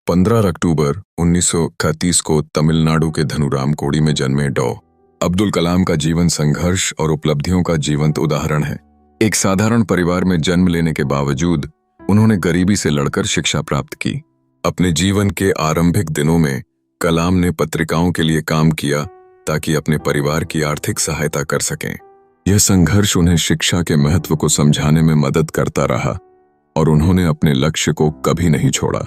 15 अक्टूबर 1931 को तमिलनाडु के धनुरामकोडी में जन्मे डॉ. अब्दुल कलाम का जीवन संघर्ष और उपलब्धियों का जीवंत उदाहरण है। एक साधारण परिवार में जन्म लेने के बावजूद उन्होंने गरीबी से लड़कर शिक्षा प्राप्त की। अपने जीवन के आरंभिक दिनों में कलाम ने पत्रिकाओं के लिए काम किया ताकि अपने परिवार की आर्थिक सहायता कर सकें। यह संघर्ष उन्हें शिक्षा के महत्व को समझाने में मदद करता रहा और उन्होंने अपने लक्ष्य को कभी नहीं छोड़ा।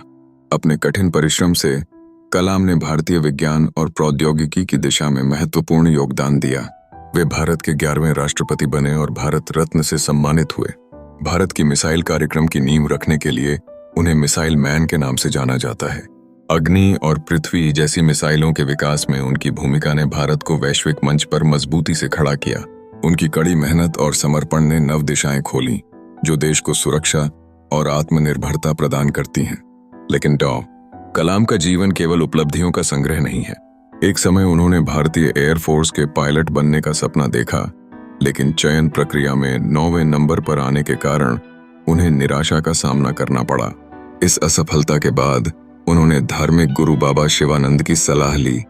अपने कठिन परिश्रम से कलाम ने भारतीय विज्ञान और प्रौद्योगिकी की दिशा में महत्वपूर्ण योगदान दिया। वे भारत के 11वें राष्ट्रपति बने और भारत रत्न से सम्मानित हुए। भारत की मिसाइल कार्यक्रम की नींव रखने के लिए उन्हें मिसाइल मैन के नाम से जाना जाता है। अग्नि और पृथ्वी जैसी मिसाइलों के विकास में उनकी भूमिका ने भारत को वैश्विक मंच पर मजबूती से खड़ा किया। उनकी कड़ी मेहनत और समर्पण ने नव दिशाएं खोली जो देश को सुरक्षा और आत्मनिर्भरता प्रदान करती हैं। लेकिन डॉ. कलाम का जीवन केवल उपलब्धियों का संग्रह नहीं है। एक समय उन्होंने भारतीय एयरफोर्स के पायलट बनने का सपना देखा, लेकिन चयन प्रक्रिया में 9वें नंबर पर आने के कारण उन्हें निराशा का सामना करना पड़ा। इस असफलता के बाद उन्होंने धार्मिक गुरु बाबा शिवानंद की सलाह ली,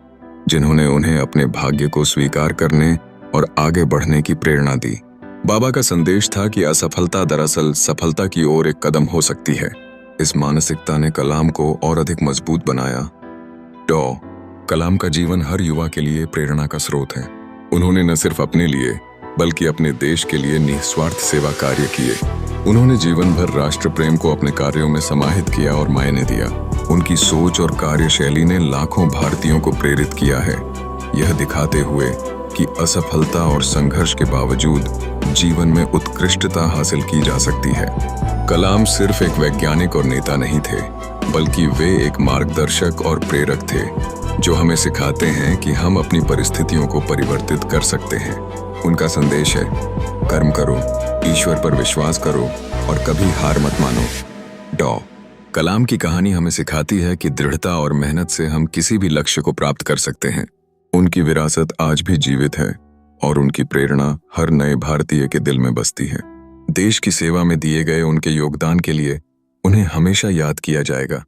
जिन्होंने उन्हें अपने भाग्य को स्वीकार करने और आगे बढ़ने की प्रेरणा दी। बाबा का संदेश था कि असफलता दरअसल सफलता की ओर एक कदम हो सकती है। इस मानसिकता ने कलाम को और अधिक मजबूत बनाया। डॉ. कलाम का जीवन हर युवा के लिए प्रेरणा का स्रोत है। उन्होंने न सिर्फ अपने लिए बल्कि अपने देश के लिए निस्वार्थ सेवा कार्य किए। उन्होंने जीवन भर राष्ट्र प्रेम को अपने कार्यों में समाहित किया और मायने दिया। उनकी सोच और कार्यशैली ने लाखों भारतीयों को प्रेरित किया है, यह दिखाते हुए कि असफलता और संघर्ष के बावजूद जीवन में उत्कृष्टता हासिल की जा सकती है। कलाम सिर्फ एक वैज्ञानिक और नेता नहीं थे, बल्कि वे एक मार्गदर्शक और प्रेरक थे, जो हमें सिखाते हैं कि हम अपनी परिस्थितियों को परिवर्तित कर सकते हैं। उनका संदेश है, कर्म करो, ईश्वर पर विश्वास करो और कभी हार मत मानो। डॉ. कलाम की कहानी हमें सिखाती है कि दृढ़ता और मेहनत से हम किसी भी लक्ष्य को प्राप्त कर सकते हैं। उनकी विरासत आज भी जीवित है और उनकी प्रेरणा हर नए भारतीय के दिल में बसती है। देश की सेवा में दिए गए उनके योगदान के लिए उन्हें हमेशा याद किया जाएगा।